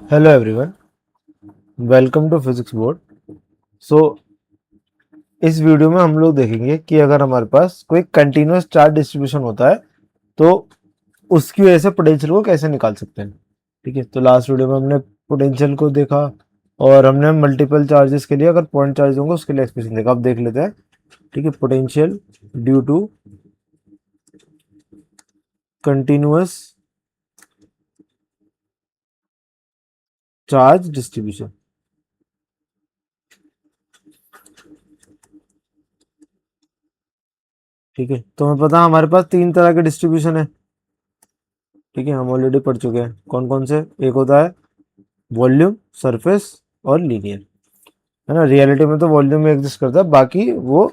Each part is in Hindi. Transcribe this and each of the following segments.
Hello everyone, welcome to physics board. So इस वीडियो में हम लोग देखेंगे कि अगर हमारे पास कोई कंटिन्यूअस चार्ज डिस्ट्रीब्यूशन होता है तो उसकी वजह से पोटेंशियल को कैसे निकाल सकते हैं। ठीक है, तो लास्ट वीडियो में हमने पोटेंशियल को देखा और हमने मल्टीपल चार्जेस के लिए अगर पॉइंट चार्ज होंगे उसके लिए एक्सप्रेशन देखा। अब देख लेते हैं। ठीक है, potential due to continuous charge distribution. ठीक है, तो हमें पता है हमारे पास तीन तरह के डिस्ट्रीब्यूशन है। ठीक है, हम ऑलरेडी पढ़ चुके हैं कौन कौन से। एक होता है वॉल्यूम, सरफेस और लीनियर, है ना। रियलिटी में तो वॉल्यूम में एग्जिस्ट करता है, बाकी वो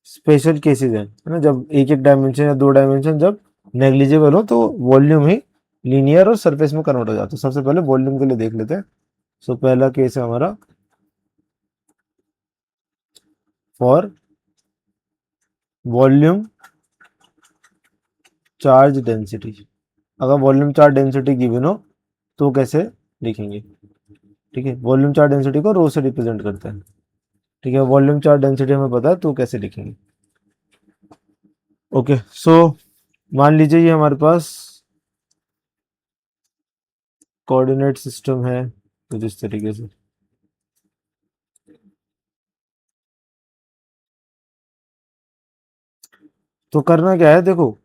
स्पेशल केसेस हैं, है ना। जब एक एक डायमेंशन या दो डायमेंशन जब नेग्लिजिबल हो तो वॉल्यूम ही लीनियर और सरफेस में कन्वर्ट हो जाता है। सबसे पहले वॉल्यूम के लिए देख लेते हैं। सो पहला केस है हमारा फॉर वॉल्यूम चार्ज डेंसिटी। अगर वॉल्यूम चार्ज डेंसिटी गिवन हो तो कैसे लिखेंगे। ठीक है, वॉल्यूम चार्ज डेंसिटी को रो से रिप्रेजेंट करते हैं। ठीक है, वॉल्यूम चार्ज डेंसिटी हमें पता है तो कैसे लिखेंगे। ओके, सो मान लीजिए ये हमारे पास कोऑर्डिनेट सिस्टम है कुछ इस तरीके से। तो करना क्या है, देखो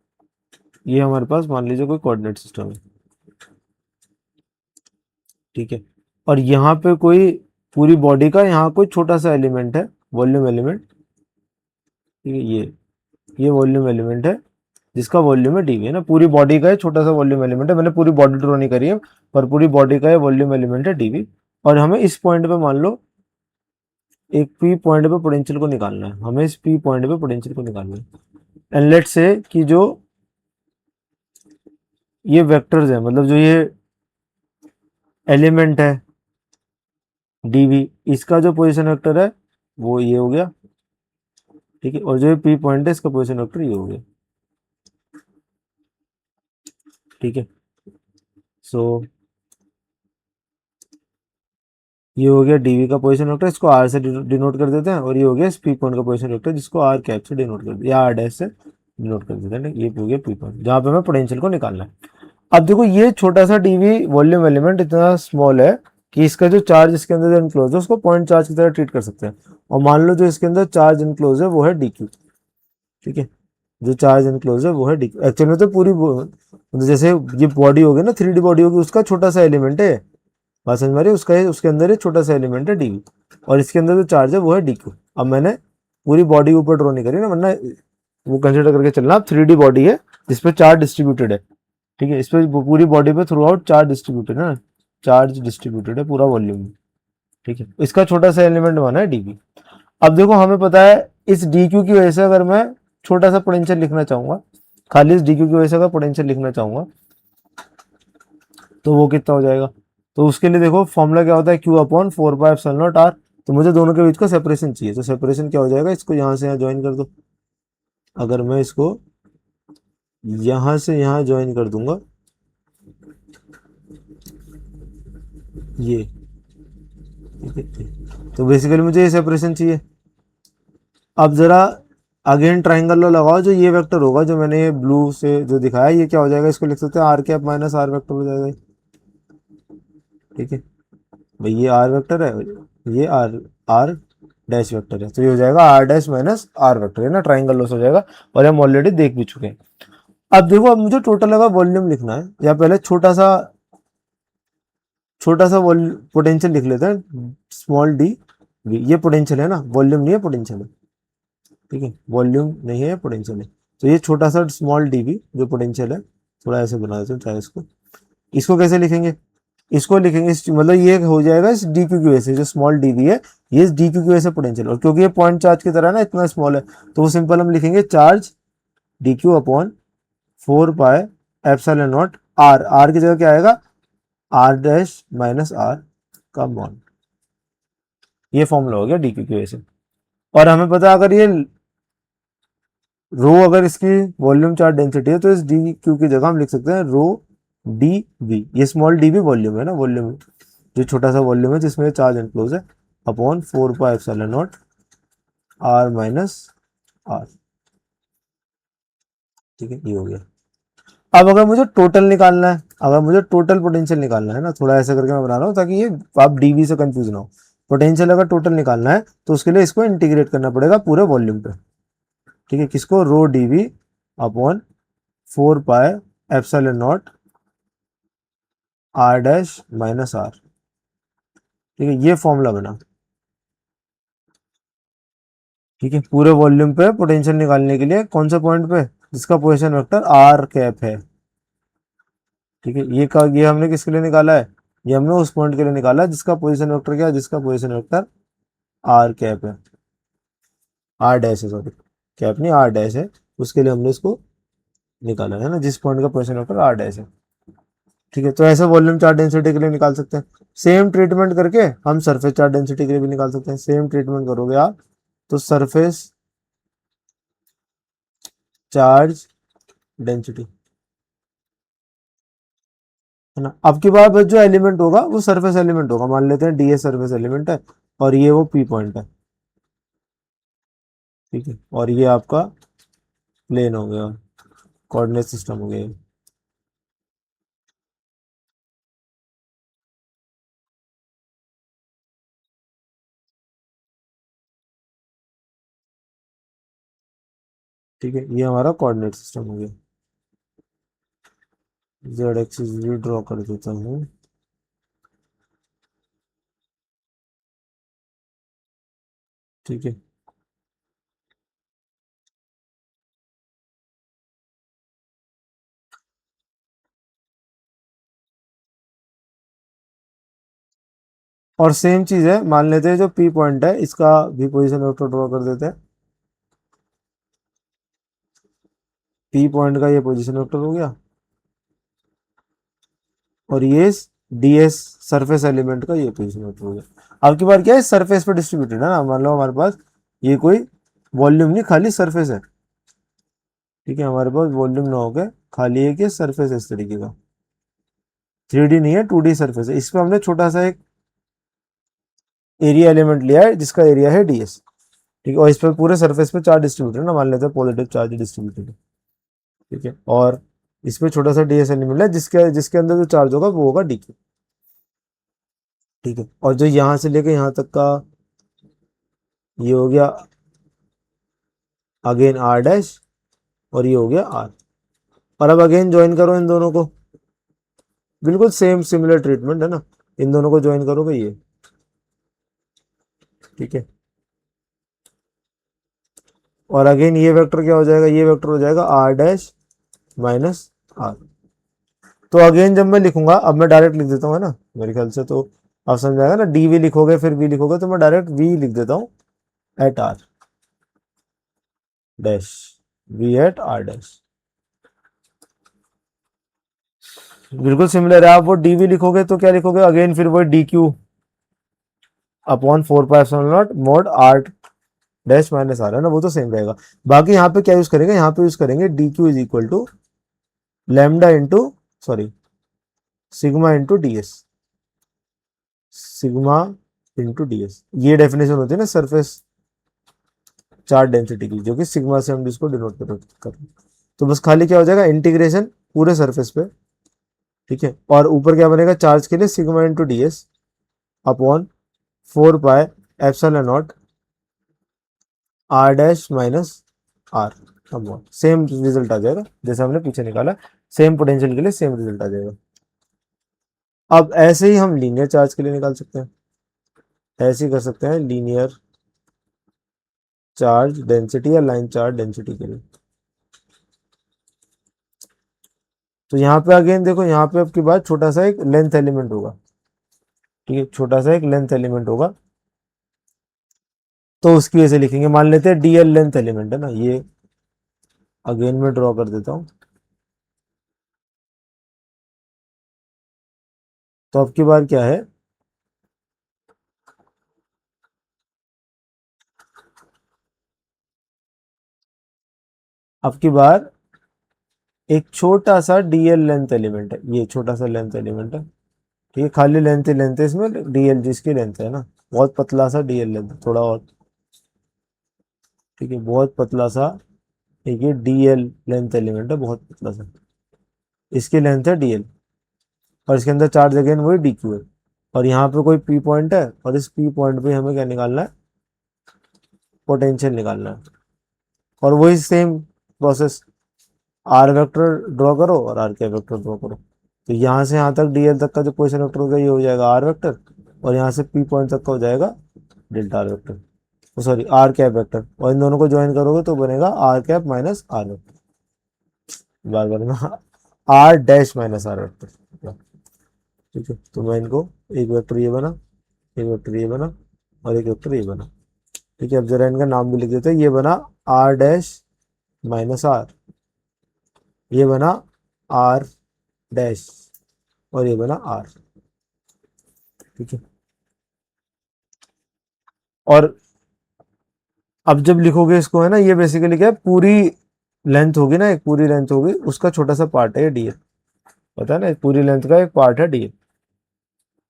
ये हमारे पास मान लीजिए कोई कोऑर्डिनेट सिस्टम है। ठीक है, और यहाँ पे कोई पूरी बॉडी का यहाँ कोई छोटा सा एलिमेंट है, वॉल्यूम एलिमेंट। ठीक है, ये वॉल्यूम एलिमेंट है जिसका वॉल्यूम है डीवी, है ना। पूरी बॉडी का है छोटा सा वॉल्यूम एलिमेंट है। मैंने पूरी बॉडी ड्रॉ नहीं करी है, पर पूरी बॉडी का है वॉल्यूम एलिमेंट है डीवी। और हमें इस पॉइंट पे मान लो एक पी पॉइंट पे पोटेंशियल को निकालना है। हमें इस पी पॉइंट पे पोटेंशियल को निकालना है। एंड लेट्स से कि जो ये वेक्टर्स है, मतलब जो ये एलिमेंट है डीवी, इसका जो पोजीशन वेक्टर है वो ये हो गया। ठीक है, और जो पी पॉइंट है इसका पोजीशन वेक्टर ये हो गया। ठीक है, सो ये हो गया डीवी का पोजीशन वेक्टर, इसको आर से डिनोट कर देते हैं। और ये हो गया इस पी पॉइंट का पोजीशन वेक्टर जिसको आर कैप से डिनोट कर दिया या आर डैश से डिनोट कर देते हैं। ये हो गया पी पॉइंट जहाँ पे हमें पोटेंशियल को निकालना है। अब देखो ये छोटा सा डीवी वॉल्यूम एलिमेंट इतना स्मॉल है कि इसका जो चार्ज इसके अंदर जो इनक्लोज है उसको पॉइंट चार्ज की तरह ट्रीट कर सकते हैं। और मान लो जो इसके अंदर चार्ज इनक्लोज है वो है डी क्यू। ठीक है, जो चार्ज इनक्लोज है वो है डी क्यू। एक्चुअल में तो पूरी मतलब जैसे ये बॉडी होगी ना, 3D बॉडी होगी, उसका छोटा सा एलिमेंट है। बात समझ में आ रही है? उसका उसके अंदर एक छोटा सा एलिमेंट है डीवी, और इसके अंदर जो चार्ज है वो है डी क्यू। अब मैंने पूरी बॉडी ऊपर ड्रॉ नहीं करी ना, वरना वो कंसिडर करके चलना। अब 3D बॉडी है जिसपे चार्ज डिस्ट्रीब्यूटेड है। ठीक है, इस पे पूरी बॉडी पे थ्रू आउट चार्ज डिस्ट्रीब्यूटेड है, चार्ज डिस्ट्रीब्यूटेड है पूरा वॉल्यूम में। ठीक है, इसका छोटा सा एलिमेंट बना है डीवी। अब देखो हमें पता है इस डी क्यू की वजह से अगर मैं छोटा सा पोटेंशियल लिखना चाहूंगा, खाली इस डी क्यू की वजह से अगर पोटेंशियल लिखना चाहूंगा तो वो कितना हो जाएगा। तो उसके लिए देखो फॉर्मूला क्या होता है, Q upon 4 pi epsilon not are. तो मुझे दोनों के बीच का सेपरेशन चाहिए, तो सेपरेशन क्या हो जाएगा, इसको यहाँ से यहाँ ज्वाइन कर दो। अगर मैं इसको यहाँ से यहाँ ज्वाइन कर दूंगा ये, तो बेसिकली मुझे ये सेपरेशन चाहिए। अब जरा अगेन ट्राइंगल लो लगाओ, जो ये वेक्टर होगा जो मैंने ये ब्लू से जो दिखाया, ये क्या हो जाएगा, इसको लिख सकते हैं r cap minus r vector हो जाएगा। ठीक है भाई, ये आर वेक्टर है, ये आर आर डैश वेक्टर है, तो ये हो जाएगा r dash minus r vector, है ना। ट्राइंगल लॉस हो जाएगा और हम ऑलरेडी देख भी चुके हैं। अब देखो, अब मुझे टोटल लगा वॉल्यूम लिखना है, या पहले छोटा सा पोटेंशियल लिख लेते हैं, स्मॉल डी वी। ये पोटेंशियल है ना, वॉल्यूम नहीं है, पोटेंशियल है। ठीक है, वॉल्यूम नहीं है, पोटेंशियल है। तो ये छोटा सा स्मॉल डी वी जो पोटेंशियल है, थोड़ा ऐसे बना देते हैं चाहे इसको। इसको कैसे लिखेंगे, इसको लिखेंगे मतलब ये हो जाएगा इस डी क्यू की वजह से, जो स्मॉल डी वी है ये इस डी क्यू की वजह से पोटेंशियल। और क्योंकि ये पॉइंट चार्ज की तरह ना इतना स्मॉल है, तो वो सिंपल हम लिखेंगे charge d q upon 4 pi epsilon not r. R की जगह क्या आएगा, आर डैश माइनस आर का मॉड। ये फॉर्मूला हो गया डी क्यू की वजह से। और हमें पता है अगर ये रो, अगर इसकी वॉल्यूम चार्ज डेंसिटी है तो इस डी क्यू की जगह हम लिख सकते हैं रो डी वी, ये स्मॉल डी वी वॉल्यूम है ना, वॉल्यूम जो छोटा सा वॉल्यूम है जिसमें चार्ज एनक्लोज है, upon 4 pi epsilon not r minus r. ठीक है, ये हो गया। अब अगर मुझे टोटल निकालना है, अगर मुझे टोटल पोटेंशियल निकालना है ना, थोड़ा ऐसा करके मैं बना रहा हूँ ताकि ये आप डीवी से कंफ्यूज ना हो। पोटेंशियल अगर टोटल निकालना है तो उसके लिए इसको इंटीग्रेट करना पड़ेगा पूरे वॉल्यूम पे। ठीक है, किसको, rho d v upon 4 pi epsilon not r dash minus r. ठीक है, ये फॉर्मूला बना। ठीक है, पूरे वॉल्यूम पे पोटेंशियल निकालने के लिए कौन सा पॉइंट पे, जिसका पोजीशन वेक्टर आर कैप है। ठीक है, ये हमने किसके लिए निकाला है, ये हमने उस पॉइंट के लिए निकाला है जिसका पोजीशन वेक्टर क्या है, जिसका पोजीशन वेक्टर आर कैप है, आर डैश है, सॉरी कैप नहीं आर डैश है, उसके लिए हमने इसको निकाला है ना, जिस पॉइंट का पोजीशन वेक्टर आर डैश है। ठीक है, तो ऐसे वॉल्यूम चार्ज डेंसिटी के लिए निकाल सकते हैं। सेम ट्रीटमेंट करके हम सरफेस चार्ज डेंसिटी के लिए भी निकाल सकते हैं। सेम ट्रीटमेंट करोगे आप तो सरफेस चार्ज डेंसिटी, है ना। अब की बार जो एलिमेंट होगा वो सरफेस एलिमेंट होगा, मान लेते हैं डी सरफेस एलिमेंट है और ये वो पी पॉइंट है। ठीक है, और ये आपका प्लेन हो गया, कोऑर्डिनेट सिस्टम हो गया। ठीक है, ये हमारा कोऑर्डिनेट सिस्टम हो गया। जेड एक्सिस भी ड्रॉ कर देता हूँ। ठीक है, और सेम चीज है, मान लेते हैं जो पी पॉइंट है इसका भी पोजीशन वेक्टर ड्रॉ कर देते हैं। पी पॉइंट का ये पोजीशन वेक्टर हो गया और ये डीएस सरफेस एलिमेंट का ये पोजीशन वेक्टर हो गया। अब की बार क्या है, सरफेस पे डिस्ट्रीब्यूटेड है ना, मान लो हमारे पास ये कोई वॉल्यूम नहीं, खाली सरफेस है। ठीक है, हमारे पास वॉल्यूम ना होकर खाली एक ये सरफेस है इस तरीके का, 3D नहीं है 2D सरफेस है। इस पर हमने छोटा सा एक एरिया एलिमेंट लिया है जिसका एरिया है डीएस। ठीक है, और इस पर पूरे सरफेस पे चार्ज डिस्ट्रीब्यूटेड है ना, मान लेते हैं पॉजिटिव चार्ज डिस्ट्रीब्यूटेड है। ठीक है, और इस पे छोटा सा डीएस एलिमेंट है जिसके जिसके अंदर जो चार्ज होगा वो होगा डी। ठीक है, और जो यहाँ से लेके यहाँ तक का ये हो गया अगेन आर डैश, और ये हो गया आर। और अब अगेन ज्वाइन करो इन दोनों को, बिल्कुल सेम सिमिलर ट्रीटमेंट है ना, इन दोनों को ज्वाइन करोगे ये। ठीक है, और अगेन ये वेक्टर क्या हो जाएगा, ये वेक्टर हो जाएगा आर डैश माइनस आर। तो अगेन जब मैं लिखूंगा, अब मैं डायरेक्ट लिख देता हूँ है ना, मेरे ख्याल से तो आप समझ आएगा ना, डी वी लिखोगे फिर वी लिखोगे, तो मैं डायरेक्ट वी लिख देता हूँ at r dash, v at r dash. बिल्कुल सिमिलर है, आप वो डी वी लिखोगे तो क्या लिखोगे, अगेन फिर वो d q upon 4 pi epsilon naught mod r dash minus r, है ना, वो तो सेम रहेगा। बाकी यहाँ पे क्या यूज करेंगे, यहाँ पे यूज करेंगे d q is equal to lambda into, sorry sigma into d s, sigma into d s, ये डेफिनेशन होती है ना सरफेस चार्ज डेंसिटी की, जो कि सिग्मा से हम इसको डिनोट कर। तो बस खाली क्या हो जाएगा, इंटीग्रेशन पूरे सरफेस पे। ठीक है, और ऊपर क्या बनेगा चार्ज के लिए, sigma into d s upon 4 pi epsilon not r dash minus r. अब सेम रिजल्ट आ जाएगा जैसे हमने पीछे निकाला, सेम पोटेंशियल के लिए सेम रिजल्ट आ जाएगा। अब ऐसे ही हम लीनियर चार्ज के लिए निकाल सकते हैं, ऐसे ही कर सकते हैं लीनियर चार्ज डेंसिटी या लाइन चार्ज डेंसिटी के लिए। तो यहाँ पे अगेन देखो, यहाँ पे आपकी बात छोटा सा एक लेंथ एलिमेंट होगा। ठीक है, छोटा सा एक लेंथ एलिमेंट होगा, तो उसकी वजह से लिखेंगे, मान लेते हैं डीएल लेंथ एलिमेंट है ना, ये अगेन में ड्रॉ कर देता हूँ। तो अब की बार क्या है, अब की बार एक छोटा सा डीएल लेंथ एलिमेंट है, ये छोटा सा लेंथ एलिमेंट है, ठीक है, खाली लेंथ ही लेंथ है इसमें, डीएल जिसकी लेंथ है ना, बहुत पतला सा डीएल लेंथ, थोड़ा और, ठीक है, बहुत पतला सा, एक ये डीएल लेंथ एलिमेंट है, बहुत पतला सा, इसकी लेंथ है डीएल, और इसके अंदर चार जगह वही डी क्यू है, और यहाँ पे कोई पी पॉइंट है, और इस पी पॉइंट पे हमें क्या निकालना है, पोटेंशियल निकालना है, और वही same process, r vector draw करो और आर के वेक्टर ड्रॉ करो, तो यहाँ से यहाँ तक डीएल तक का जो पोजिशन वेक्टर होगा ये हो जाएगा आर वेक्टर, और यहाँ से पी पॉइंट तक का हो जाएगा delta r vector, sorry r cap vector, और इन दोनों को ज्वाइन करोगे तो बनेगा r cap minus r vector, बार बार ना, r dash minus r vector, ठीक है, तो मैं इनको, एक वेक्टर ये बना, एक वेक्टर ये बना, और एक वेक्टर ये बना, ठीक है, अब जरा इनका नाम भी लिख देते हैं, ये बना आर डैश माइनस आर, ये बना आर डैश, और ये बना आर, ठीक है, और अब जब लिखोगे इसको है ना, ये बेसिकली क्या है, पूरी लेंथ होगी ना, एक पूरी लेंथ होगी, उसका छोटा सा पार्ट है ये डीएल, पता है ना, पूरी लेंथ का एक पार्ट है डीएल।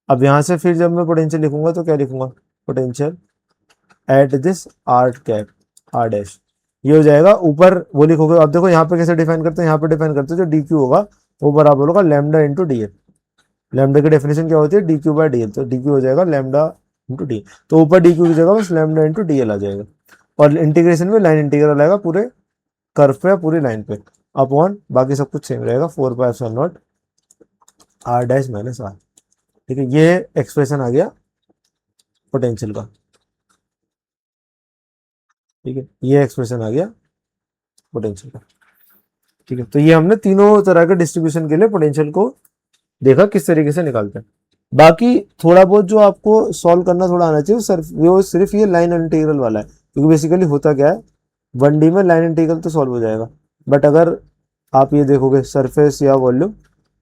अब यहाँ से फिर जब मैं पोटेंशियल लिखूंगा तो क्या लिखूंगा, potential at this r cap r dash, ये हो जाएगा, ऊपर वो लिखोगे, अब देखो यहाँ पे कैसे डिफाइन करते हैं, यहाँ पे डिफाइन करते हैं, जो डी क्यू होगा वो बराबर होगा lambda into D L, lambda की डेफिनेशन क्या होती है, D Q by D L, तो डी क्यू हो जाएगा लैम्डा इंटू डी, तो ऊपर डी क्यू की जगह बस लैम्डा इंटू डी एल आ जाएगा, और इंटीग्रेशन में लाइन इंटीग्रल आएगा पूरे कर्व पे, पूरी लाइन पे, अपॉन बाकी सब कुछ सेम रहेगा, 4 pi epsilon not r dash minus r, ठीक है, ये एक्सप्रेशन आ गया पोटेंशियल का, ठीक है, ये एक्सप्रेशन आ गया पोटेंशियल का, ठीक है, तो ये हमने तीनों तरह के डिस्ट्रीब्यूशन के लिए पोटेंशियल को देखा किस तरीके से निकालते हैं। बाकी थोड़ा बहुत जो आपको सॉल्व करना थोड़ा आना चाहिए, सिर्फ वो सिर्फ ये लाइन इंटीग्रल वाला है, क्योंकि बेसिकली होता क्या है, 1D में लाइन इंटीग्रल तो सॉल्व हो जाएगा, बट अगर आप ये देखोगे सरफेस या वॉल्यूम,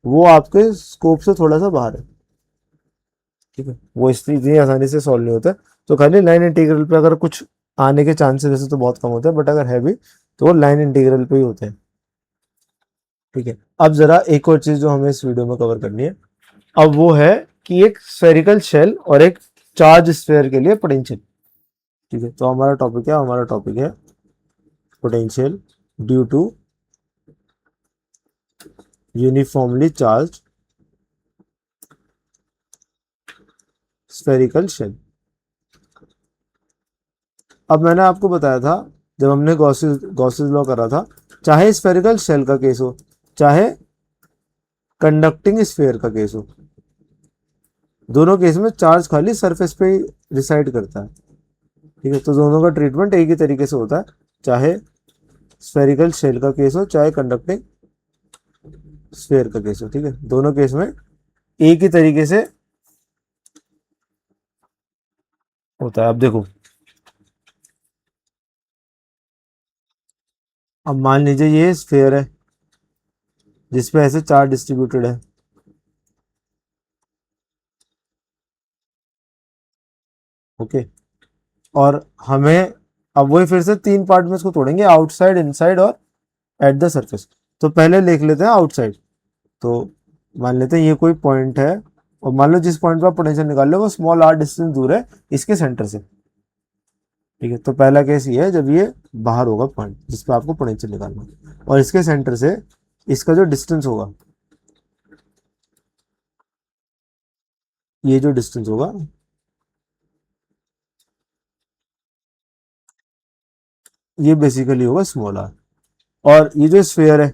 वो आपके स्कोप से थोड़ा सा बाहर है, ठीक है, वो इतनी आसानी से सॉल्व नहीं होता है, तो खाली लाइन इंटीग्रल पे अगर कुछ आने के चांसेस वैसे तो बहुत कम होते हैं, बट अगर है भी तो वो लाइन इंटीग्रल पे ही होते हैं, ठीक है। अब जरा एक और चीज जो हमें इस वीडियो में कवर करनी है, अब वो है कि एक स्फेरिकल शेल और एक चार्ज स्फेयर के लिए पोटेंशियल, ठीक है, तो हमारा टॉपिक है, हमारा टॉपिक है potential due to uniformly charge spherical shell. अब मैंने आपको बताया था जब हमने गॉसेस लॉ करा था, चाहे स्फेरिकल शेल का केस हो, चाहे कंडक्टिंग स्फेयर का केस हो, दोनों केस में चार्ज खाली सरफेस पे ही रिसाइड करता है, ठीक है, तो दोनों का ट्रीटमेंट एक ही तरीके से होता है, चाहे स्फेरिकल शेल का केस हो, चाहे कंडक्टिंग स्फेयर का केस हो, ठीक है, दोनों केस में एक ही तरीके से होता है। अब देखो, अब मान लीजिए ये स्फेयर है जिसपे ऐसे चार्ज डिस्ट्रीब्यूटेड है, ओके, और हमें, अब वही फिर से तीन पार्ट में इसको तोड़ेंगे, आउटसाइड, इनसाइड और एट द सरफेस, तो पहले लिख लेते हैं आउटसाइड, तो मान लेते हैं ये कोई पॉइंट है, और मान लो जिस पॉइंट पर आप पोटेंशियल निकाल रहे हो वो स्मॉल आर डिस्टेंस दूर है इसके सेंटर से, ठीक है, तो पहला केस ये है जब ये बाहर होगा पॉइंट जिस पे आपको पोटेंशियल निकालना है, और इसके सेंटर से इसका जो डिस्टेंस होगा, ये जो डिस्टेंस होगा, ये बेसिकली होगा स्मॉल आर, और ये जो स्फेयर है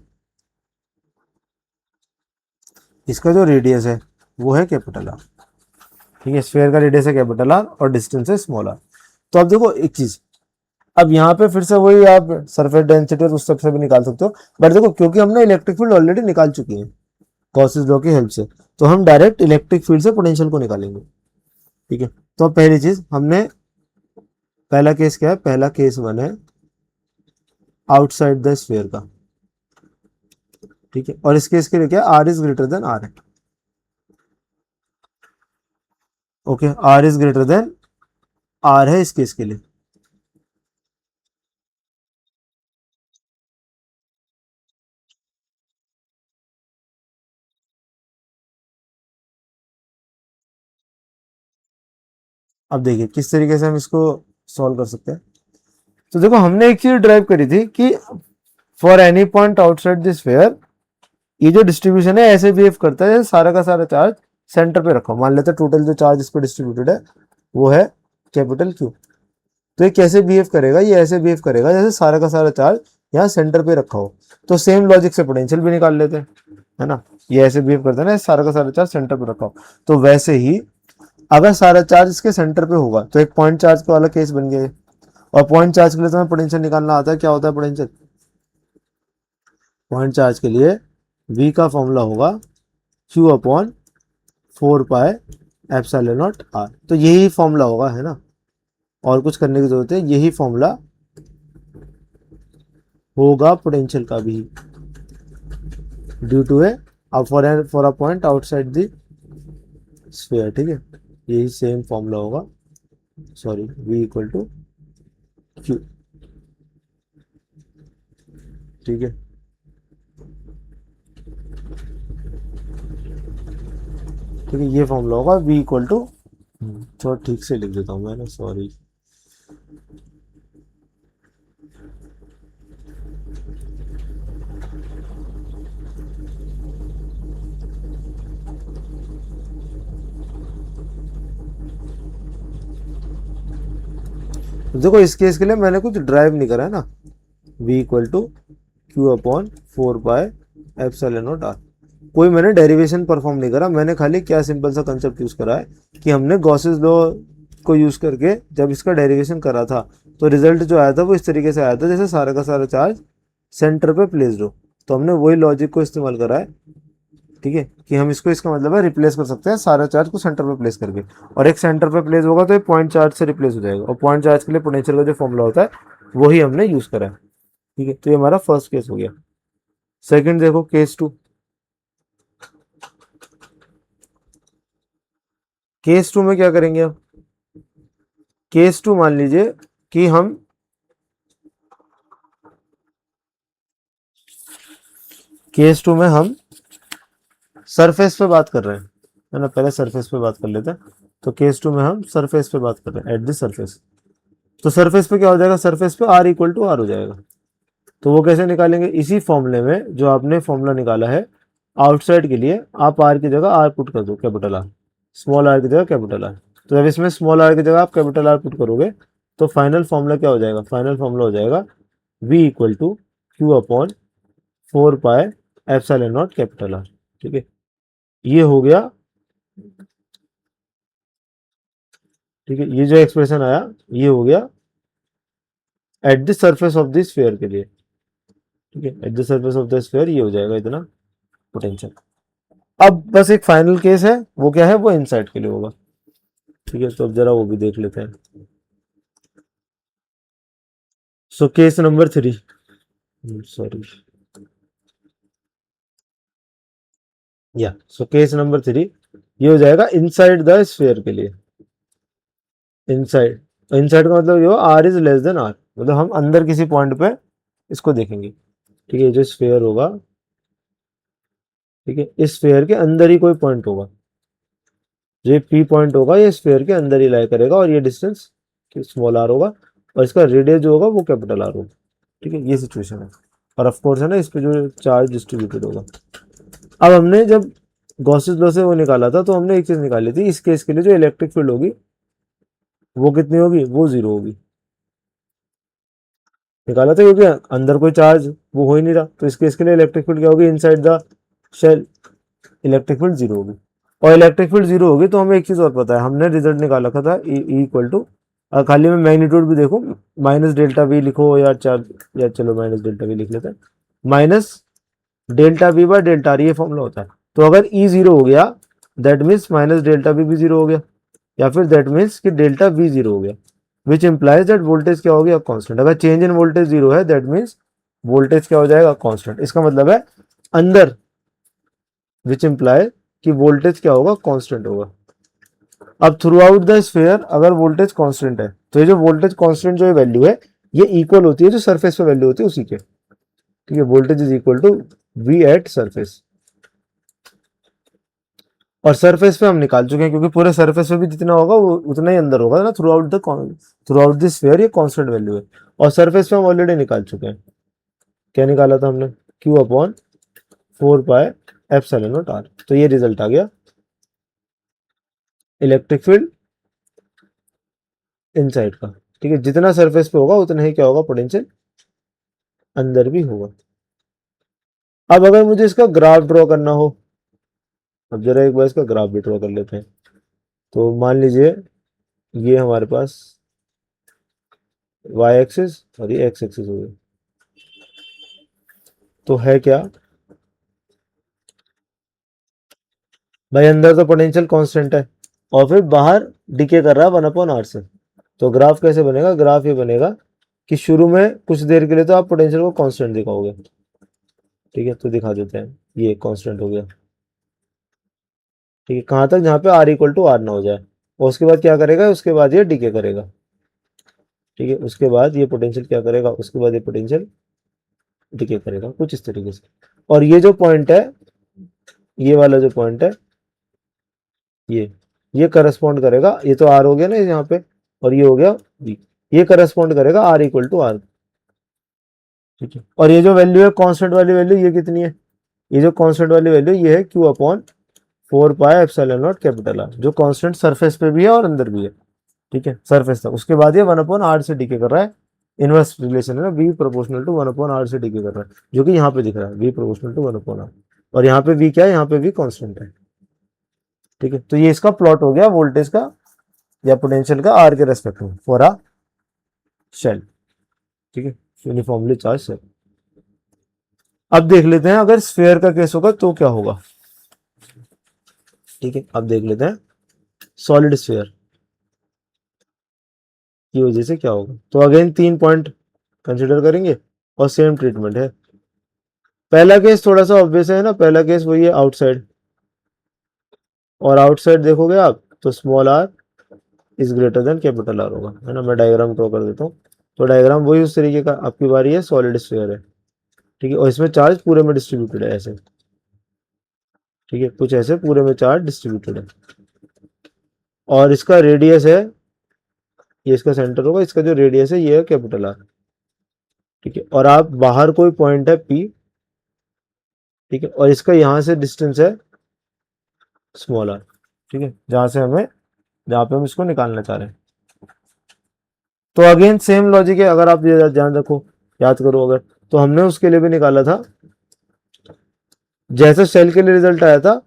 इसका जो रेडियस है वो है कैपिटल आर, ठीक है, स्फेयर का रेडियस है कैपिटल आर और डिस्टेंस है स्मॉल आर। तो अब देखो एक चीज, अब यहाँ पे फिर से वही आप सरफेस डेंसिटी और उस सब से भी निकाल सकते हो, बट देखो क्योंकि हमने इलेक्ट्रिक फील्ड ऑलरेडी निकाल चुकी है गॉसेस लॉ की हेल्प से, तो हम डायरेक्ट इलेक्ट्रिक फील्ड से पोटेंशियल को निकालेंगे, ठीक है, तो अब पहली चीज हमने, पहला केस क्या है, पहला केस वन है आउटसाइड द स्फेयर का, ठीक है, और इस केस के लिए क्या, r is greater than r है, okay, r is greater than r है इस केस के लिए, अब देखिए किस तरीके से हम इसको सॉल्व कर सकते हैं। तो देखो हमने एक चीज ड्राइव करी थी कि for any point outside this sphere ये जो डिस्ट्रीब्यूशन है ऐसे बिहेव करता है सारा का सारा चार्ज सेंटर पे रखो। मान लेते हैं टोटल जो चार्ज इस पर डिस्ट्रीब्यूटेड है वो है कैपिटल क्यू। तो ये कैसे बिहेव करेगा, ये ऐसे बिहेव करेगा जैसे सारा का सारा चार्ज यहाँ सेंटर पे रखा हो। तो सेम लॉजिक से पोटेंशियल भी निकाल लेते हैं, है ना। ये ऐसे बिहेव करता है ना, सारा का सारा चार्ज सेंटर पे रखा हो। तो वैसे ही अगर सारा चार्ज इसके सेंटर पे होगा तो एक पॉइंट चार्ज का वाला केस बन गया। और पॉइंट चार्ज के लिए तुम्हें पोटेंशियल निकालना आता है, क्या होता है पोटेंशियल। पॉइंट चार्ज के लिए V का फॉर्मूला होगा Q upon 4 pi epsilon naught R। तो यही फॉर्मूला होगा, है ना, और कुछ करने की जरूरत है, यही फॉर्मूला होगा पोटेंशियल का भी due to a for a point outside the sphere. ठीक है, यही सेम फॉर्मूला होगा, sorry V equal to Q। ठीक है, ठीक है, ये फॉर्मूला होगा V इक्वल टू, थोड़ा ठीक से लिख देता हूँ मैं ना, सॉरी। देखो इस केस के लिए मैंने कुछ ड्राइव नहीं करा है ना, V equal to Q upon 4 pi epsilon naught R। कोई मैंने डेरिवेशन परफॉर्म नहीं करा, मैंने खाली क्या सिंपल सा कंसेप्ट यूज करा है कि हमने गॉसेस लॉ को यूज करके जब इसका डेरिवेशन करा था तो रिजल्ट जो आया था वो इस तरीके से आया था जैसे सारा का सारा चार्ज सेंटर पे प्लेस्ड हो। तो हमने वही लॉजिक को इस्तेमाल करा है, ठीक है, कि हम इसको, इसका मतलब है रिप्लेस कर सकते हैं सारा चार्ज को सेंटर पे प्लेस करके। और एक सेंटर पे प्लेस होगा तो एक पॉइंट चार्ज से रिप्लेस हो जाएगा, और पॉइंट चार्ज के लिए पोटेंशियल का जो फॉर्मूला होता है वही हमने यूज करा है। ठीक है, तो ये हमारा फर्स्ट केस हो गया। सेकंड देखो केस टू। केस टू में क्या करेंगे अब, केस टू मान लीजिए कि हम केस टू में हम सरफेस पे बात कर रहे हैं, है ना। पहले सरफेस पे बात कर लेते हैं। तो केस टू में हम सरफेस पे बात कर रहे हैं, एट द सरफेस। तो सरफेस पे क्या हो जाएगा, सरफेस पे R इक्वल टू R हो जाएगा। तो वो कैसे निकालेंगे, इसी फॉर्मूले में जो आपने फॉर्मूला निकाला है आउटसाइड के लिए, आप R की जगह R पुट कर दो, कैपिटल R, स्मॉल r की जगह कैपिटल R। तो जब इसमें स्मॉल r की जगह आप कैपिटल R पुट करोगे तो फाइनल फॉर्मूला क्या हो जाएगा, फाइनल फॉर्मूला हो जाएगा V equal to Q upon 4 pi epsilon not capital R। ठीक है, ये हो गया। ठीक है, ये जो एक्सप्रेशन आया ये हो गया at the surface of the sphere के लिए। ठीक है, at the surface of the sphere ये हो जाएगा इतना पोटेंशियल। अब बस एक फाइनल केस है, वो क्या है, वो इनसाइड के लिए होगा। ठीक है, तो अब जरा वो भी देख लेते हैं। सो केस नंबर 3, सॉरी या सो केस नंबर 3 ये हो जाएगा इनसाइड द स्फीयर के लिए। इनसाइड, इनसाइड का मतलब ये हो R is less than R, मतलब हम अंदर किसी पॉइंट पे इसको देखेंगे। ठीक है, जो स्फीयर होगा, ठीक है, इस स्फीयर के अंदर ही कोई पॉइंट होगा, जो P पॉइंट होगा ये स्फीयर के अंदर ही लाई करेगा, और ये डिस्टेंस स्मॉल r होगा, और इसका रेडियस जो होगा वो कैपिटल R होगा। ठीक है, ये सिचुएशन है, और ऑफ कोर्स है ना इस पे जो चार्ज डिस्ट्रीब्यूटेड होगा। अब हमने जब गॉसेस लॉ से वो निकाला था तो हमने एक चीज निकाली थी, इस केस के लिए जो इलेक्ट्रिक फील्ड होगी वो कितनी होगी, वो 0 होगी। निकाला था क्योंकि अंदर कोई चार्ज वो हो ही नहीं रहा, तो इस केस के लिए इलेक्ट्रिक फील्ड क्या होगी, inside the shell electric field 0 होगी। और इलेक्ट्रिक फील्ड 0 होगी तो हमें एक चीज और पता है, हमने रिजल्ट निकाल रखा था E इक्वल टू, खाली में मैग्नीट्यूड भी देखो, माइनस डेल्टा वी लिखो या चार, या चलो माइनस डेल्टा वी लिख लेते हैं, minus delta we by delta R, ये फॉर्मूला होता है। तो अगर E 0 हो गया that means minus delta we भी 0 हो गया, या फिर दैट मीन्स कि डेल्टा वी 0 हो गया, विच इंप्लाइज दैट वोल्टेज क्या हो गया, कांस्टेंट। अगर चेंज इन वोल्टेज 0 है दैट मीन्स वोल्टेज क्या हो जाएगा, कांस्टेंट। इसका मतलब है अंदर, विच इंप्लाई कि वोल्टेज क्या होगा, कांस्टेंट होगा। अब थ्रू आउट द स्फीयर अगर वोल्टेज कांस्टेंट है तो ये जो वोल्टेज कांस्टेंट जो वैल्यू है ये इक्वल होती है जो सरफेस पे वैल्यू होती है उसी के। ठीक है, voltage is equal to V at surface. और सरफेस पे हम निकाल चुके हैं, क्योंकि पूरे सरफेस पे भी जितना होगा वो उतना ही अंदर होगा ना, थ्रू आउट दिस स्फीयर, ये कांस्टेंट वैल्यू है। और सरफेस पे हम ऑलरेडी निकाल चुके हैं। क्या निकाला था हमने? Q upon 4 pi epsilon not are. तो ये रिजल्ट आ गया। इलेक्ट्रिक फील्ड इनसाइड का, ठीक है, जितना सरफेस पे होगा उतना ही क्या होगा, पोटेंशियल अंदर भी होगा। अब अगर मुझे इसका ग्राफ ड्रॉ करना हो, अब जरा एक बार इसका ग्राफ भी ड्रॉ कर लेते हैं। तो मान लीजिए ये हमारे पास y एक्सिस और ये x एक्सिस हो गई। तो है क्या भाई, अंदर तो पोटेंशियल कांस्टेंट है और फिर बाहर डिके कर रहा है 1/r से। तो ग्राफ कैसे बनेगा? ग्राफ ये बनेगा कि शुरू में कुछ देर के लिए तो आप पोटेंशियल को कांस्टेंट दिखाओगे, ठीक है, तो दिखा देते हैं। ये कांस्टेंट हो गया, ठीक है, कहाँ तक? जहाँ पे r इक्वल टू आर ना हो जाए। और उसके बाद क्या करेगा? उसके बाद ये डिके करेगा, ठीक है, उसके बाद ये पोटेंशियल क्या करेगा? उसके बाद ये पोटेंशियल डिके करेगा कुछ इस तरीके से। और ये जो पॉइंट है, ये वाला जो पॉइंट है, ये करस्पॉन्ड करेगा, ये तो आर हो गया ना यहाँ पे, और ये हो गया बी, ये करस्पॉन्ड करेगा आर इक्वल टू आर, ठीक है। और ये जो वैल्यू है कांस्टेंट वाली वैल्यू, ये कितनी है? ये जो कांस्टेंट वाली वैल्यू ये है Q upon 4 pi epsilon not capital R, जो कांस्टेंट सरफेस पे भी है और अंदर भी है, ठीक है, सरफेस तक। उसके बाद ये 1/r से डिके कर रहा है। इनवर्स रिलेशन है ना, v प्रोपोर्शनल टू 1/r से डिके कर रहा है, जो कि यहाँ पे दिख रहा है v प्रोपोर्शनल टू 1/r। और यहाँ पे v क्या है? यहाँ पे v कांस्टेंट है, ठीक है। तो ये इसका प्लॉट हो गया वोल्टेज का या पोटेंशियल का आर के रेस्पेक्ट में फॉर अ शेल, ठीक है, यूनिफॉर्मली चार्ज शेल। अब देख लेते हैं अगर स्फीयर का केस होगा तो क्या होगा, ठीक है। अब देख लेते हैं सॉलिड स्फीयर की वजह से क्या होगा। तो अगेन 3 पॉइंट कंसिडर करेंगे और सेम ट्रीटमेंट है। पहला केस थोड़ा सा ऑब्वियस है ना, पहला केस वही है आउटसाइड, और आउटसाइड देखोगे आप तो small R is greater than capital R होगा, है ना। मैं डायग्राम ड्रॉ कर देता हूँ। तो डायग्राम वही उस तरीके का, आपकी बारी है, सॉलिड स्फीयर है, ठीक है, और इसमें चार्ज पूरे में डिस्ट्रीब्यूटेड है ऐसे, ठीक है, कुछ ऐसे पूरे में चार्ज डिस्ट्रीब्यूटेड है। और इसका रेडियस है, ये इसका सेंटर होगा, इसका जो रेडियस है ये है कैपिटल आर, ठीक है। और आप बाहर कोई पॉइंट है पी, ठीक है, और इसका यहां से डिस्टेंस है स्मॉल आर, ठीक है, जहां पे हम इसको निकालना चाह रहे हैं। तो अगेन सेम लॉजिक है, अगर आप ये ध्यान रखो, याद करो अगर, तो हमने उसके लिए भी निकाला था, जैसे शेल के लिए रिजल्ट आया था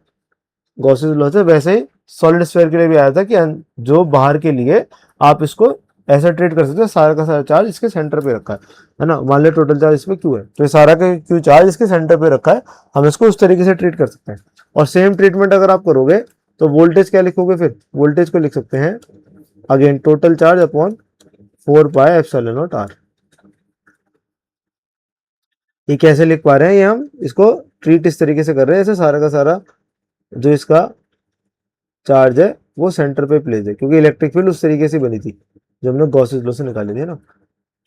गॉसेस लॉ से, वैसे ही सॉलिड स्फीयर के लिए भी आया था कि जो बाहर के लिए आप इसको ऐसा ट्रीट कर सकते हो, सारा का सारा चार्ज इसके सेंटर पे रखा है ना। मान लिया टोटल चार्ज इसमें क्यू है, तो ये सारा का क्यू चार्ज इसके सेंटर पे रखा है, हम इसको उस तरीके से ट्रीट कर सकते हैं। और सेम ट्रीटमेंट अगर आप करोगे तो वोल्टेज क्या लिखोगे? फिर वोल्टेज को लिख सकते हैं again total charge upon 4 pi epsilon not R. ये कैसे लिख पा रहे हैं? ये हम इसको ट्रीट इस तरीके से कर रहे हैं जैसे सारा का सारा जो इसका चार्ज है वो सेंटर पे प्लेस है, क्योंकि इलेक्ट्रिक फील्ड उस तरीके से बनी थी जो हमने गॉसेस लॉ से निकाली थी ना।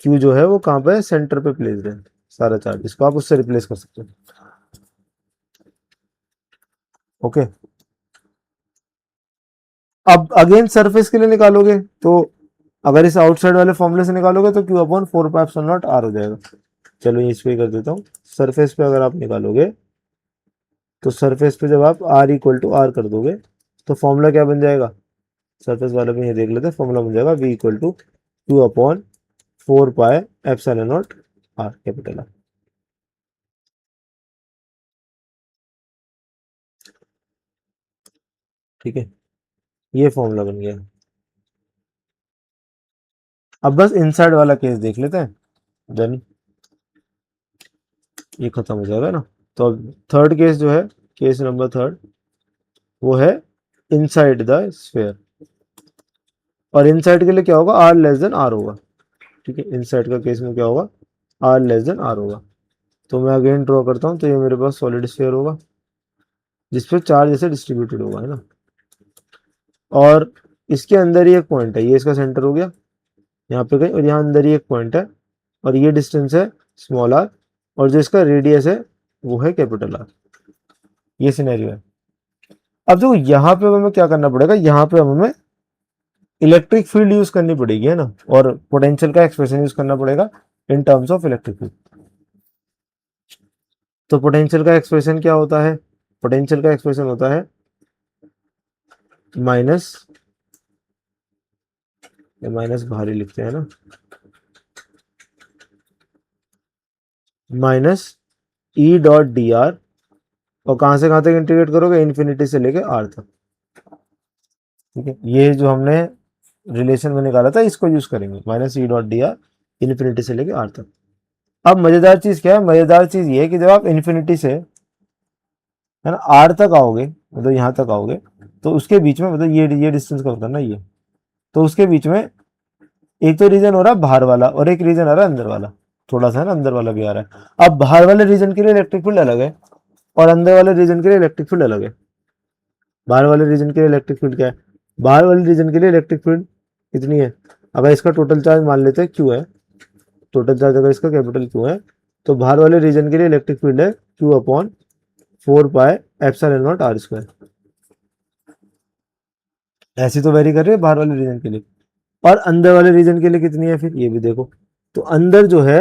क्यू जो है वो कहाँ पे है? सेंटर पे प्लेस है सारा चार्ज, इसको आप उससे रिप्लेस कर सकते हो। ओके, अब अगेन सरफेस के लिए निकालोगे तो अगर इस आउटसाइड वाले फॉर्मूले से निकालोगे तो Q upon 4 pi epsilon not R हो जाएगा। चलो ये इस पे कर देता हूँ। सरफेस पे अगर आप निकालोगे तो सरफेस पे जब आप आर इक्वल टू आर कर दोगे तो फॉर्मूला क्या बन जाएगा? सरफेस वाले में ये देख लेते हैं, फॉर्मूला बन जाएगा V equal to Q upon 4 pi epsilon not R capital R. ठीक है, ये फॉर्मूला बन गया। अब बस इनसाइड वाला केस देख लेते हैं, देन ये खत्म हो जाएगा ना। तो अब थर्ड केस जो है, केस नंबर थर्ड, वो है इनसाइड द स्फीयर। और इनसाइड के लिए क्या होगा? आर लेस देन आर होगा, ठीक है। इनसाइड का केस में क्या होगा? आर लेस देन आर होगा। तो मैं अगेन ड्रॉ करता हूँ, तो ये मेरे पास सॉलिड स्फीयर होगा जिसपे चार्ज ऐसे डिस्ट्रीब्यूटेड होगा, है ना। और इसके अंदर ही एक पॉइंट है, ये इसका सेंटर हो गया यहाँ पे कहीं, और यहाँ अंदर ही एक पॉइंट है, और ये डिस्टेंस है स्मॉल आर, और जो इसका रेडियस है वो है कैपिटल आर। ये सिनेरियो है। अब देखो यहाँ पे हमें क्या करना पड़ेगा, यहाँ पे हमें इलेक्ट्रिक फील्ड यूज करनी पड़ेगी, है ना, और पोटेंशियल का एक्सप्रेशन यूज करना पड़ेगा in terms of electric field. तो पोटेंशियल का एक्सप्रेशन क्या होता है, पोटेंशियल का एक्सप्रेशन होता है माइनस, माइनस बाहर ही लिखते हैं ना, minus E dot D R, और कहां से कहां तक इंटीग्रेट करोगे, इन्फिनिटी से लेके आर तक। ठीक है, ये जो हमने रिलेशन में निकाला था इसको यूज करेंगे, minus E dot D R, infinity से लेके आर तक। अब मजेदार चीज क्या है, मजेदार चीज ये है कि जब आप इन्फिनिटी से, है ना, आर तक आओगे, मतलब यहाँ तक आओगे, तो उसके बीच में, मतलब ये डिस्टेंस कवर करना ये, तो उसके बीच में एक तो रीजन हो रहा है बाहर वाला और एक रीजन आ रहा है अंदर वाला, थोड़ा सा है ना अंदर वाला भी आ रहा है। अब बाहर वाले रीजन के लिए इलेक्ट्रिक फील्ड अलग है और अंदर वाले रीजन के लिए इलेक्ट्रिक फील्ड अलग है। बाहर वाले रीजन के लिए इलेक्ट्रिक फील्ड क्या है, बाहर वाले रीजन के लिए इलेक्ट्रिक फील्ड कितनी है, अगर इसका टोटल चार्ज मान लेते हैं क्यू है, टोटल चार्ज अगर इसका कैपिटल क्यू है, तो बाहर वाले रीजन के लिए इलेक्ट्रिक फील्ड है Q upon 4 pi epsilon not R square. ऐसी तो वेरी कर रही है बाहर वाले रीजन के लिए, और अंदर वाले रीजन के लिए कितनी है फिर ये भी देखो। तो अंदर जो है,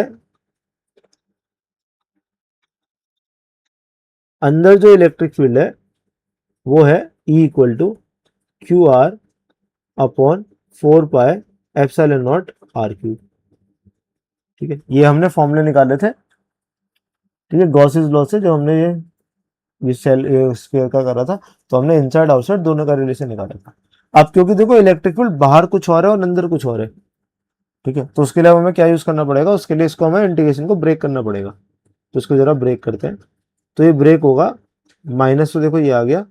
अंदर जो इलेक्ट्रिक फील्ड है वो है E equal to Q R upon 4 pi epsilon not R cube. ठीक है, ये हमने फॉर्मूले निकाले थे, ठीक है, गॉसेस लॉ से, जो हमने ये सेल स्क्वायर का करा था, तो हमने इनसाइड आउटसाइड दोनों का रिलेशन निकाला था। अब क्योंकि देखो इलेक्ट्रिक फील्ड बाहर कुछ और है और अंदर कुछ और है, ठीक है, तो उसके लिए हमें क्या यूज करना पड़ेगा, उसके लिए इसको हमें इंटीग्रेशन को ब्रेक करना पड़ेगा। तो इसको जरा ब्रेक करते हैं, तो ये ब्रेक होगा माइनस, तो देखो ये आ गया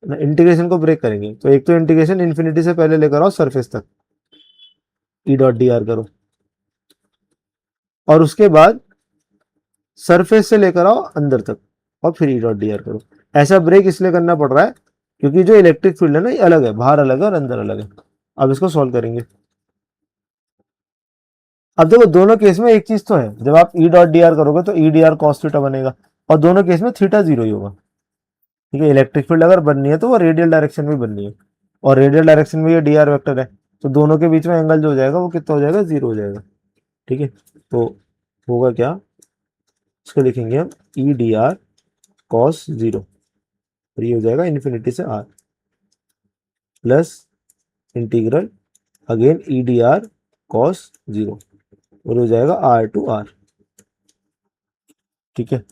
ना, इंटीग्रेशन को ब्रेक करेंगे तो एक तो इंटीग्रेशन इन्फिनिटी से पहले लेकर आओ सरफेस तक, ई डॉट डी आर करो, और उसके बाद सरफेस से लेकर आओ अंदर तक और फिर ई डॉट डी आर करो। ऐसा ब्रेक इसलिए करना पड़ रहा है क्योंकि जो इलेक्ट्रिक फील्ड है ना ये अलग है, बाहर अलग है और अंदर अलग है। अब इसको सॉल्व करेंगे। अब देखो दोनों केस में एक चीज तो है, जब आप ई डॉट डी आर करोगे तो ई डी आर कॉस थीटा बनेगा, और दोनों केस में थीटा जीरो ही होगा। ठीक है, इलेक्ट्रिक फील्ड अगर बननी है तो वो रेडियल डायरेक्शन में बननी है, और रेडियल डायरेक्शन में ये डी आर वेक्टर है, तो दोनों के बीच में एंगल जो हो जाएगा वो कितना हो जाएगा, जीरो हो जाएगा। ठीक है, तो होगा क्या, इसको लिखेंगे हम E D R cos zero, और ये हो जाएगा इन्फिनिटी से R plus integral again E D R cos zero, और हो जाएगा आर टू आर। ठीक है,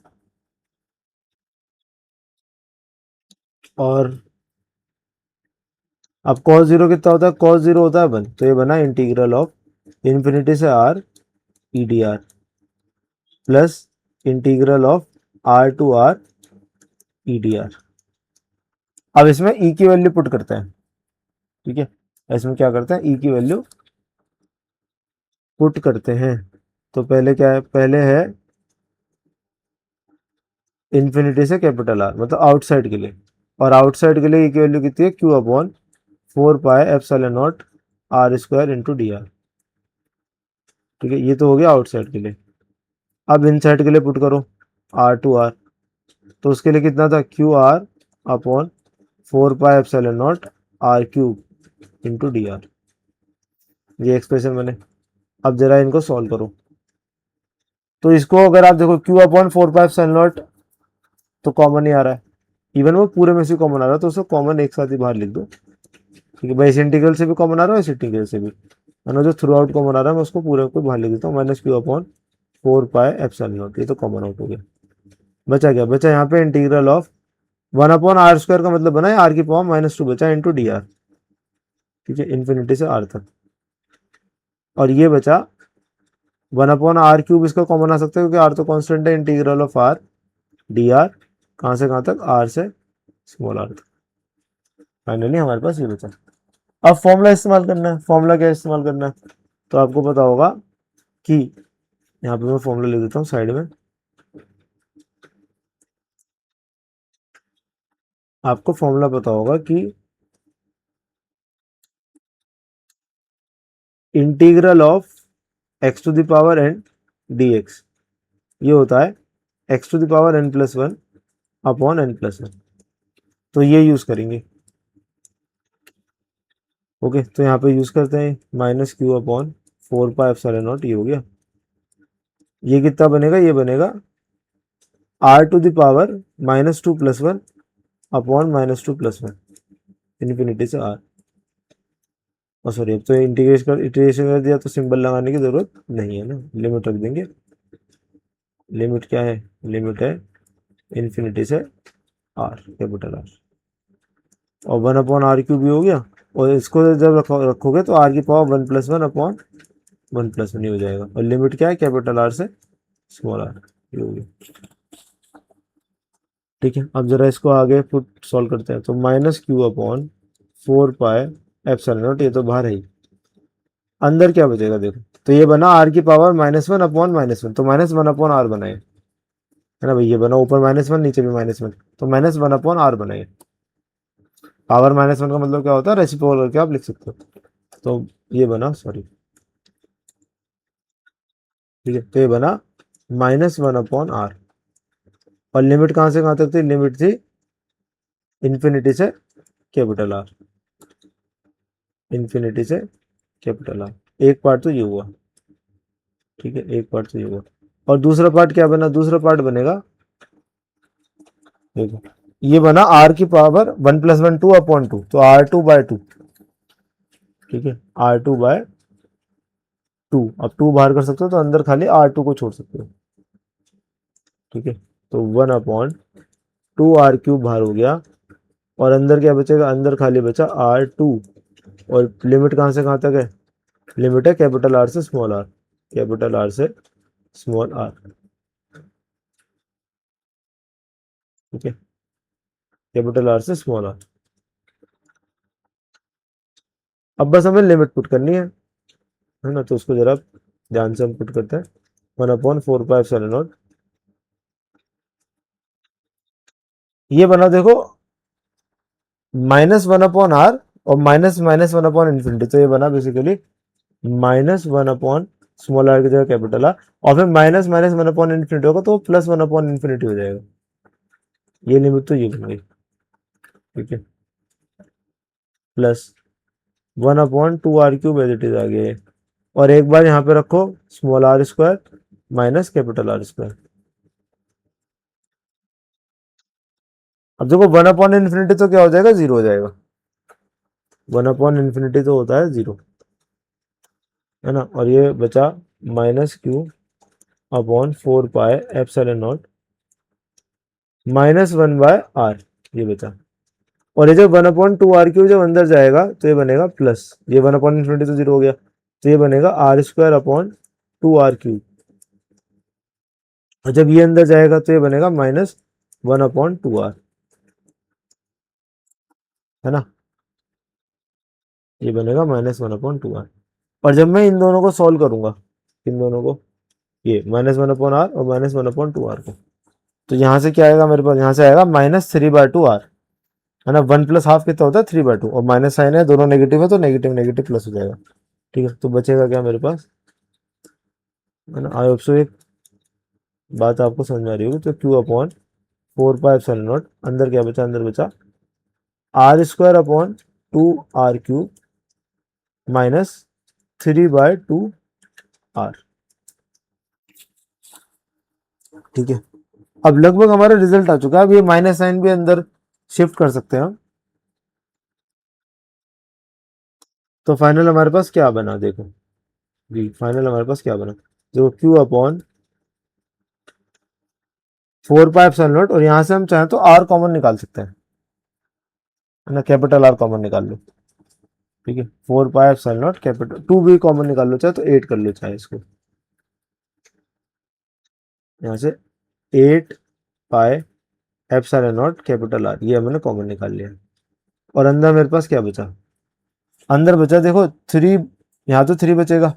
और अब कॉस जीरो कितना होता है, कॉस जीरो होता है 1, तो ये बना इंटीग्रल ऑफ इन्फिनिटी से R E D R plus integral of R to R E D R. अब इसमें ई की वैल्यू पुट करते हैं। ठीक है, इसमें क्या करते हैं, ई की वैल्यू पुट करते हैं। तो पहले क्या है, पहले है इन्फिनिटी से कैपिटल आर, मतलब आउटसाइड के लिए, और आउटसाइड के लिए ई की वैल्यू कितनी है, Q upon 4 pi epsilon not R square into D R. ठीक है, ये तो हो गया आउटसाइड के लिए। अब इनसाइड के लिए पुट करो आर टू आर, तो उसके लिए कितना था, Q R upon 4 pi epsilon not R cube into D R. ये एक्सप्रेशन मैंने, अब जरा इनको सॉल्व करो। तो इसको अगर आप देखो Q upon 4 pi epsilon not तो कॉमन ही आ रहा है, इवन वो पूरे में से कॉमन आ रहा है, तो उसको कॉमन एक साथ ही बाहर लिख दो। ठीक है भाई, इस इंटीग्रल से भी कॉमन आ रहा है, इस इंटीग्रल से भी, मैंने जो थ्रू आउट कॉमन आ रहा है मैं उसको पूरे को बाहर लिख देता हूँ, minus Q upon 4 pi epsilon not, ये तो कॉमन आउट हो गया। बचा क्या, बचा यहाँ पे इंटीग्रल ऑफ 1/r² का मतलब बना है आर की पावर -2 बचा इंटू डी आर। ठीक है, इन्फिनिटी से आर तक, और ये बचा 1/r³, इसका कॉमन आ सकता है क्योंकि आर तो कांस्टेंट है, integral of R D R, कहाँ से कहाँ तक, आर से स्मॉल आर तक। फाइनली हमारे पास ये बचा। अब फॉर्मूला इस्तेमाल करना है, फॉर्मूला क्या इस्तेमाल करना है, तो आपको पता होगा कि यहाँ पे मैं फॉर्मूला लिख देता हूँ साइड में, आपको फॉर्मूला पता होगा कि integral of X to the power N D X, ये होता है X to the power n+1 upon n+1। तो ये यूज करेंगे। ओके, तो यहाँ पे यूज करते हैं minus Q upon 4 pi epsilon not, ये हो गया। ये कितना बनेगा, ये बनेगा R to the power -2 + 1 upon -2 + 1 infinity से आर। और सॉरी, अब तो इंटीग्रेशन कर दिया तो सिंबल लगाने की जरूरत नहीं है ना, लिमिट रख देंगे। लिमिट क्या है, लिमिट है इन्फिनिटी से आर, कैपिटल आर। और 1/r³ भी हो गया। और इसको जब रखोगे तो r की पावर 1 + 1 अपॉन 1 + 1 ही हो जाएगा। और लिमिट क्या है, कैपिटल आर से स्मॉल आर, ये हो गया। ठीक है, अब जरा इसको आगे पुट सॉल्व करते हैं। तो -q/4 पाई एप्सिलॉन नॉट, ये तो बाहर है ही। अंदर क्या बचेगा देखो, तो ये बना r की पावर -1 अपॉन -1, तो -1/r बनाए, है ना भाई। ये बना ऊपर -1 नीचे भी -1, तो -1/r बनाए। पावर -1 का मतलब क्या होता है, रेसिप्रोकल करके आप लिख सकते हो। तो ये बना, सॉरी, ठीक है, तो ये बना -1/r। और लिमिट कहाँ से कहाँ तक थी, लिमिट थी इन्फिनिटी से कैपिटल आर, इन्फिनिटी से कैपिटल आर। एक पार्ट तो ये हुआ, ठीक है, एक पार्ट तो ये हुआ। और दूसरा पार्ट क्या बना, दूसरा पार्ट बनेगा, देखो, ये बना r की पावर 1 + 1 2/2, तो r2/2, ठीक है, r2/2। अब 2 बाहर कर सकते हो तो अंदर खाली r2 को छोड़ सकते हो, ठीक है। तो 1/2r³ बाहर हो गया। और अंदर क्या बचेगा, अंदर खाली बचा r2। और लिमिट कहाँ से कहाँ तक है, लिमिट है कैपिटल आर से स्मॉल आर, कैपिटल आर से स्मॉल आर, ठीक है, कैपिटल आर से स्मॉल आर। अब बस हमें लिमिट पुट करनी है ना। तो उसको जरा ध्यान से हम पुट करते हैं। 1/4 पाई एप्सिलॉन नॉट, ये बना देखो -1/r और -1/∞, तो ये बना बेसिकली -1 स्मॉल आर की जगह कैपिटल आर। और फिर -1/∞ होगा तो +1/∞ हो जाएगा। ये लिमिट तो ये बन गई, ठीक है, plus 1/2r³ as it is आगे। और एक बार यहाँ पे रखो r² माइनस कैपिटल R²। अब देखो 1/∞ तो क्या हो जाएगा, 0 हो जाएगा। 1/∞ तो होता है 0, है ना। और ये बचा -q/4 pi epsilon not -1/r, ये बचा। और ये जो 1/2r³ जब अंदर जाएगा तो ये बनेगा प्लस, ये 1/∞ तो 0 हो गया, तो ये बनेगा r²/2r³। और जब ये अंदर जाएगा तो ये बनेगा -1/2r, है ना। ये बनेगा -1/2r। और जब मैं इन दोनों को सॉल्व करूंगा, इन दोनों को, ये -1/r और -1/2r को, तो यहाँ से क्या आएगा मेरे पास, यहाँ से आएगा -3/2r, है ना। 1 + ½ कितना होता है, 3/2। और माइनस साइन है, दोनों नेगेटिव है, तो नेगेटिव नेगेटिव प्लस हो जाएगा, ठीक है। तो बचेगा क्या मेरे पास, है ना। आई होप सो एक बात आपको समझ में आ रही होगी। तो q/4 पाई एप्सिलॉन नॉट, अंदर क्या बचा, अंदर बचा r²/2r³ -3/2r, ठीक है। अब लगभग हमारा रिजल्ट आ चुका है। अब ये माइनस साइन भी अंदर शिफ्ट कर सकते हैं हम। तो फाइनल हमारे पास क्या बना, देखो जी, फाइनल हमारे पास क्या बना, जो q/4 पाई एप्सिलॉन नॉट। और यहां से हम चाहें तो r कॉमन निकाल सकते हैं, है ना, कैपिटल R कॉमन निकाल लो, ठीक है। 4 पाई एप्सिलॉन नॉट कैपिटल 2 भी कॉमन निकाल लो चाहे तो 8 कर लो चाहे इसको, यहाँ से 8 pi epsilon not capital R, ये हमने कॉमन निकाल लिया। और अंदर मेरे पास क्या बचा, अंदर बचा देखो 3, यहाँ तो 3 बचेगा।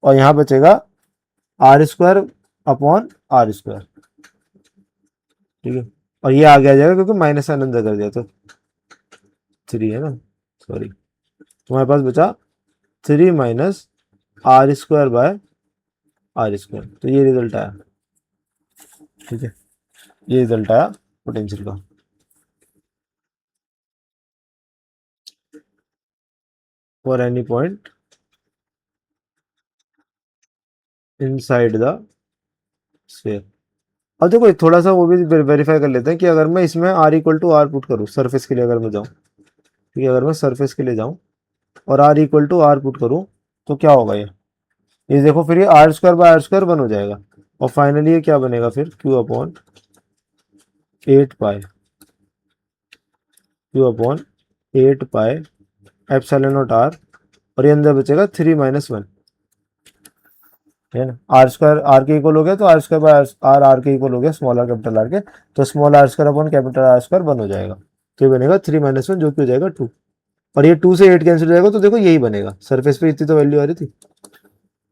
और यहाँ बचेगा r²/r², ठीक है। और ये आगे आ जाएगा क्योंकि माइनस साइन अंदर कर दिया, तो 3 है ना, सॉरी। तुम्हारे पास बचा 3 -r²/r², तो ये रिजल्ट आया, ठीक है। ये रिजल्ट आया पोटेंशियल का। For any point inside the sphere. अब देखो थोड़ा सा वो भी वेरीफाई कर लेते हैं कि अगर मैं इसमें r equal to R put करूँ सरफेस के लिए, अगर मैं जाऊँ, ठीक है, अगर मैं सरफेस के लिए जाऊँ और r equal to R put करूँ तो क्या होगा ये देखो फिर ये R square by R square one हो जाएगा और फाइनली ये क्या बनेगा फिर Q upon 8 pi, Q upon 8 pi epsilon not R, और ये अंदर बचेगा 3 - 1, है ना। आर स्क्वायर आर के इक्वल हो गया तो R square by R R के इक्वल हो गया स्मॉल आर कैपिटल आर के, तो small R square upon capital R square one हो जाएगा, तो ये बनेगा 3 - 1 जो कि हो जाएगा 2, और ये 2 से 8 कैंसिल हो जाएगा तो देखो यही बनेगा, सरफेस पे इतनी तो वैल्यू आ रही थी,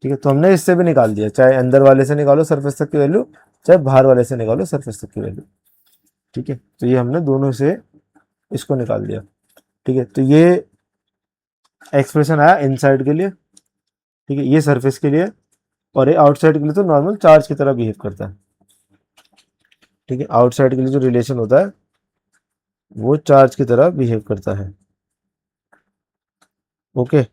ठीक है। तो हमने इससे भी निकाल दिया, चाहे अंदर वाले से निकालो सरफेस तक की वैल्यू, चाहे बाहर वाले से निकालो सरफेस तक की वैल्यू, ठीक है। तो ये हमने दोनों से इसको निकाल दिया, ठीक है। तो ये एक्सप्रेशन आया इनसाइड के लिए, ठीक है, ये सरफेस के लिए, और ये आउटसाइड के लिए तो नॉर्मल चार्ज की तरह बिहेव करता है, ठीक है। आउटसाइड के लिए जो रिलेशन होता है वो चार्ज की तरह बिहेव करता है, okay.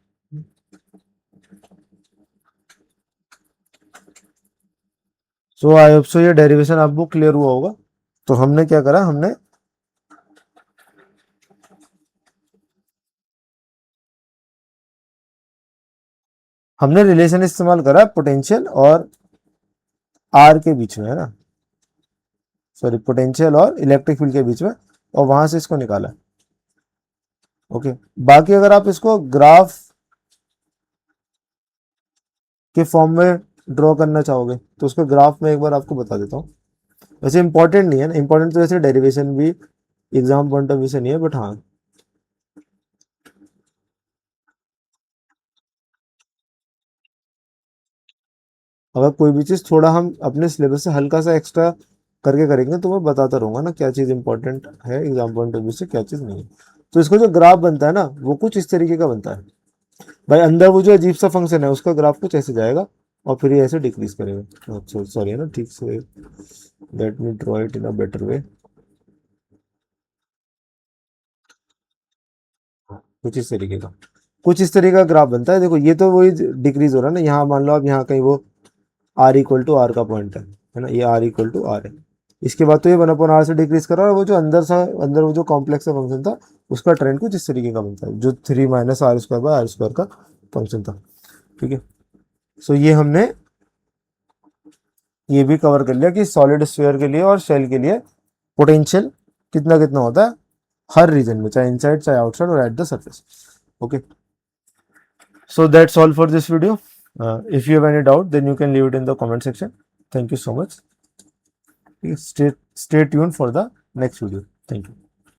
So I hope so ये डेरिवेशन आपको क्लियर हुआ होगा। तो हमने क्या करा, हमने रिलेशन इस्तेमाल करा पोटेंशियल और आर के बीच में, है ना, सॉरी पोटेंशियल और इलेक्ट्रिक फील्ड के बीच में, और वहां से इसको निकाला, ओके। बाकी अगर आप इसको ग्राफ के फॉर्म में ड्रॉ करना चाहोगे तो उसको ग्राफ में एक बार आपको बता देता हूँ। वैसे इंपॉर्टेंट नहीं है ना, इंपॉर्टेंट तो वैसे डेरिवेशन भी एग्जाम पॉइंट ऑफ व्यू से नहीं है, बट हाँ अगर कोई भी चीज़ थोड़ा हम अपने सिलेबस से हल्का सा एक्स्ट्रा करके करेंगे तो मैं बताता रहूंगा ना क्या चीज़ इंपॉर्टेंट है एग्जाम पॉइंट ऑफ व्यू से, क्या चीज़ नहीं है। तो इसको जो ग्राफ बनता है ना वो कुछ इस तरीके का बनता है भाई, अंदर वो जो अजीब सा फंक्शन है उसका ग्राफ कुछ ऐसे जाएगा और फिर ये ऐसे डिक्रीज करेगा, अच्छा सॉरी है ना, ठीक से let me draw it in a better way, कुछ इस तरीके का ग्राफ बनता है। देखो ये तो वही डिक्रीज हो रहा है ना, यहाँ मान लो आप यहाँ कहीं वो आर इक्वल टू आर का पॉइंट है ना, ये आर इक्वल टू आर है, इसके बाद तो ये वन अपॉन आर से डिक्रीज कर रहा है, और वो जो अंदर वो जो कॉम्प्लेक्स फंक्शन था उसका ट्रेंड कुछ इस तरीके का बनता है जो 3 - r² बाय r² का फंक्शन था, ठीक है। सो ये हमने ये भी कवर कर लिया कि सॉलिड स्फीयर के लिए और शेल के लिए पोटेंशियल कितना कितना होता है हर रीजन में, चाहे इनसाइड चाहे आउटसाइड और at the surface, okay. So that's all for this video. If you have any doubt, then you can leave it in the comment section. Thank you so much. Stay tuned for the next video. Thank you.